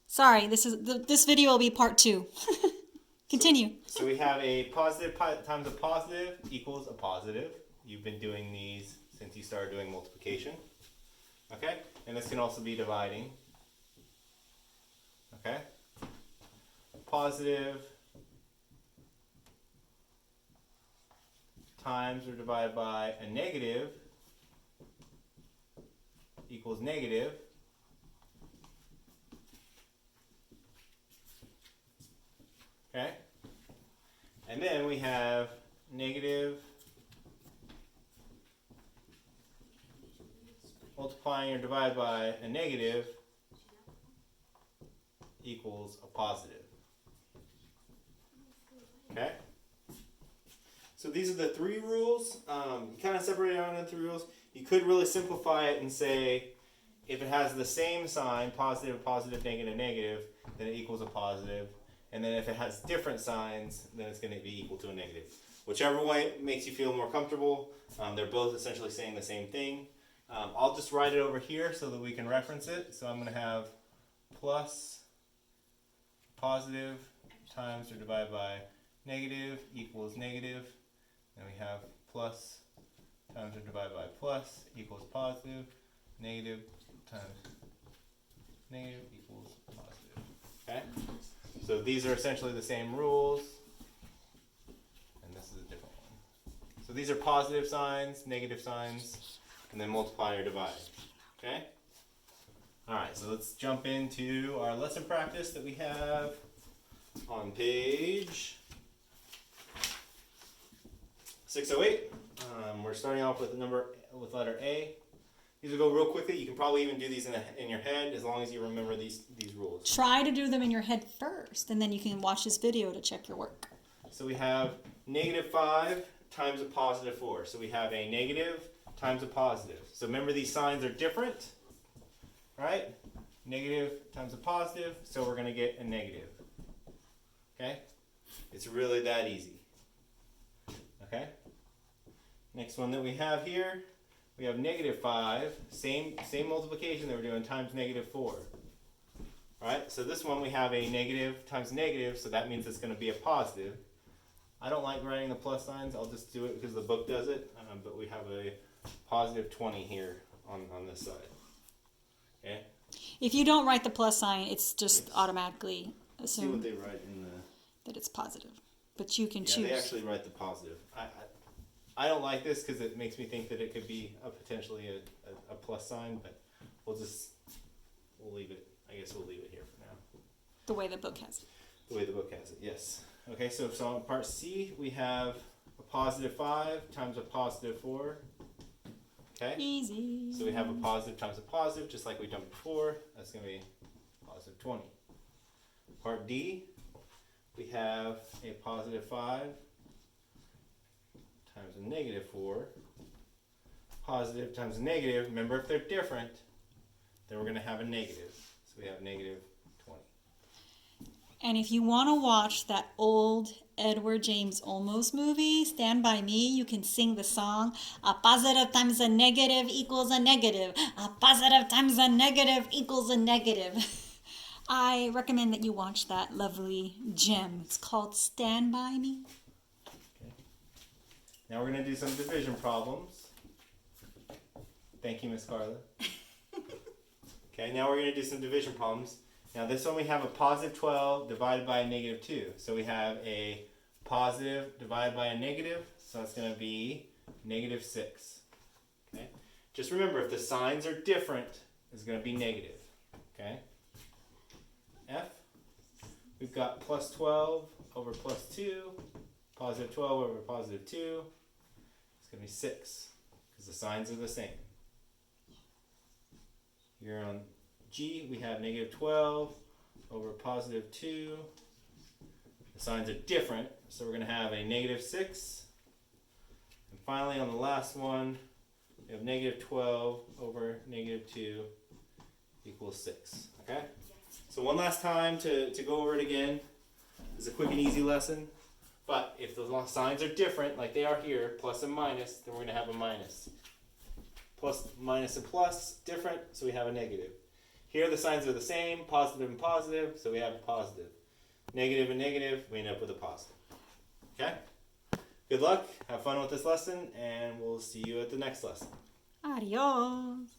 Sorry, this video will be part 2. Continue. So we have a positive times a positive equals a positive. You've been doing these since you started doing multiplication. Okay? And this can also be dividing. Okay? Positive times or divided by a negative equals negative. Okay? And then we have negative multiplying or divided by a negative equals a positive. Okay? So these are the 3 rules. You kind of separate it out into 3 rules. You could really simplify it and say if it has the same sign, positive, positive, negative, negative, then it equals a positive. And then if it has different signs, then it's going to be equal to a negative. Whichever way makes you feel more comfortable. They're both essentially saying the same thing. I'll just write it over here so that we can reference it. So I'm going to have plus positive times or divided by negative equals negative. And we have plus times or divided by plus equals positive. Negative times negative equals positive. Okay? So these are essentially the same rules. And this is a different one. So these are positive signs, negative signs, and then multiply or divide. Okay? Alright, so let's jump into our lesson practice that we have on page 608. We're starting off with letter A. These will go real quickly. You can probably even do these in your head as long as you remember these rules. Try to do them in your head first, and then you can watch this video to check your work. So we have negative 5 times a positive 4. So we have a negative times a positive. So remember these signs are different, right? Negative times a positive, so we're going to get a negative. Okay? It's really that easy. Okay? Next one that we have here, we have negative 5, same multiplication that we're doing, times negative 4. Alright, so this one we have a negative times negative, so that means it's going to be a positive. I don't like writing the plus signs, I'll just do it because the book does it, but we have a positive 20 here on this side. Okay? If you don't write the plus sign, it's just automatically See what assumed they write in the... that it's positive. But you can Yeah, choose. they actually write the positive. I don't like this because it makes me think that it could be potentially a plus sign, but we'll leave it. I guess we'll leave it here for now. The way the book has it. The way the book has it, yes. Okay, so on part C, we have a positive 5 times a positive 4. Okay? Easy. So we have a positive times a positive, just like we done before. That's going to be positive 20. Part D, we have a positive 5 times a negative 4. Positive times a negative. Remember, if they're different, then we're going to have a negative. So we have negative 20. And if you want to watch that old Edward James Olmos movie, Stand By Me, you can sing the song, a positive times a negative equals a negative. A positive times a negative equals a negative. I recommend that you watch that lovely gem. It's called Stand By Me. Okay. Now we're going to do some division problems. Thank you, Miss Carla. Okay, now we're going to do some division problems. Now this one we have a positive 12 divided by a negative 2. So we have a positive divided by a negative, so that's going to be negative 6. Okay? Just remember, if the signs are different, it's going to be negative. Okay? F, we've got plus 12 over plus 2, positive 12 over positive 2. It's going to be 6, because the signs are the same. Here on G, we have negative 12 over positive 2. The signs are different, so we're going to have a negative 6. And finally, on the last one, we have negative 12 over negative 2 equals 6. Okay? So one last time to go over it again. It's a quick and easy lesson. But if the signs are different, like they are here, plus and minus, then we're going to have a minus. Plus, minus, and plus, different, so we have a negative. Here the signs are the same, positive and positive, so we have a positive. Negative and negative, we end up with a positive. Okay? Good luck, have fun with this lesson, and we'll see you at the next lesson. Adios.